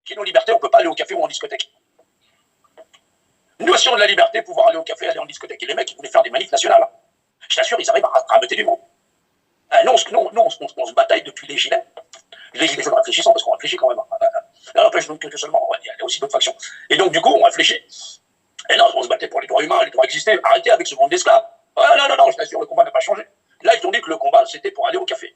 Qui nos libertés, on ne peut pas aller au café ou en discothèque. Notion de la liberté, pouvoir aller au café, aller en discothèque. Et les mecs, ils voulaient faire des manifs nationales. Hein. Je t'assure, ils arrivent à rameuter du monde. Non, on se bataille depuis les gilets. Les gilets jaunes réfléchissant, parce qu'on réfléchit quand même. Non, n'empêche donc que seulement, il y a aussi d'autres factions. Et donc, du coup, on réfléchit. Et non, on se battait pour les droits humains, les droits existés. Arrêtez avec ce monde d'esclaves. Ah, non, je t'assure, le combat n'a pas changé. Là, ils t'ont dit que le combat, c'était pour aller au café.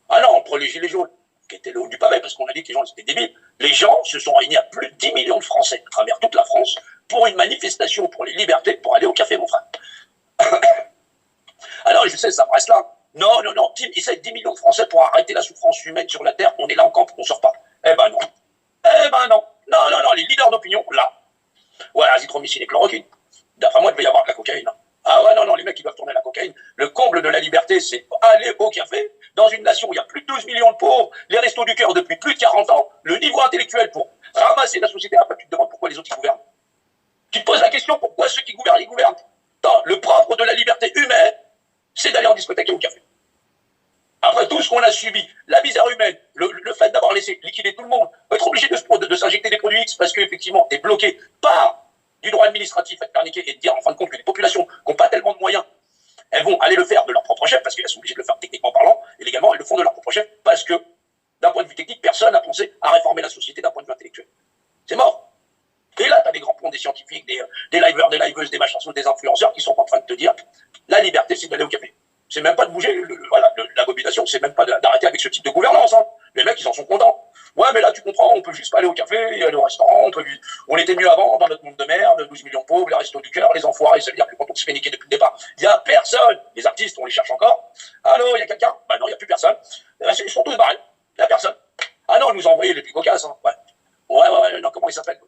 Ah non, entre les gilets jaunes, qui étaient le haut du pavé, parce qu'on a dit que les gens étaient débiles, les gens se sont réunis à plus de 10 millions de Français, à travers toute la France, pour une manifestation pour les libertés, pour aller au café, mon frère. Alors, je sais, ça me reste là. Non, il s'agit de 10 millions de Français pour arrêter la souffrance humaine sur la Terre, on est là en camp, on ne sort pas. Eh ben non. Non, les leaders d'opinion, là. Ouais, azithromycine et chloroquine. D'après moi, il devait y avoir de la cocaïne. Ah ouais, non, les mecs, ils doivent tourner la cocaïne. Le comble de la liberté, c'est aller au café, dans une nation où il y a plus de 12 millions de pauvres, les restos du cœur depuis plus de 40 ans, le niveau intellectuel pour ramasser la société. Après, tu te demandes pourquoi les autres, ils gouvernent. Tu te poses la question, pourquoi ceux qui gouvernent, ils gouvernent. Non, le propre de la liberté humaine, c'est d'aller en discothèque et au café. Après tout ce qu'on a subi, la misère humaine, le fait d'avoir laissé liquider tout le monde, être obligé de s'injecter des produits X parce qu'effectivement, tu es bloqué par du droit administratif à te perniquer et de dire en fin de compte que les populations qui n'ont pas tellement de moyens, elles vont aller le faire de leur propre chef parce qu'elles sont obligées de le faire techniquement parlant, et légalement, elles le font de leur propre chef parce que, d'un point de vue technique, personne n'a pensé à réformer la société d'un point de vue intellectuel. C'est mort. Et là, tu as des grands ponts, des scientifiques, des liveurs, des liveuses, des machins, des influenceurs qui sont en train de te dire la liberté, c'est d'aller au café. C'est même pas de bouger l'abomination, c'est même pas d'arrêter avec ce type de gouvernance. Hein. Les mecs, ils en sont contents. Ouais, mais là, tu comprends, on peut juste pas aller au café, aller au restaurant, on était mieux avant, dans notre monde de merde, 12 millions de pauvres, les restos du cœur, les enfoirés, ça veut dire que quand on se fait niquer depuis le départ, il y a personne. Les artistes, on les cherche encore. Allô, il y a quelqu'un? Bah non, il y a plus personne. Ils sont tous barrés. Il y a personne. Ah non, ils nous ont envoyé les plus cocasses. Hein. Ouais, non, comment ils s'appellent?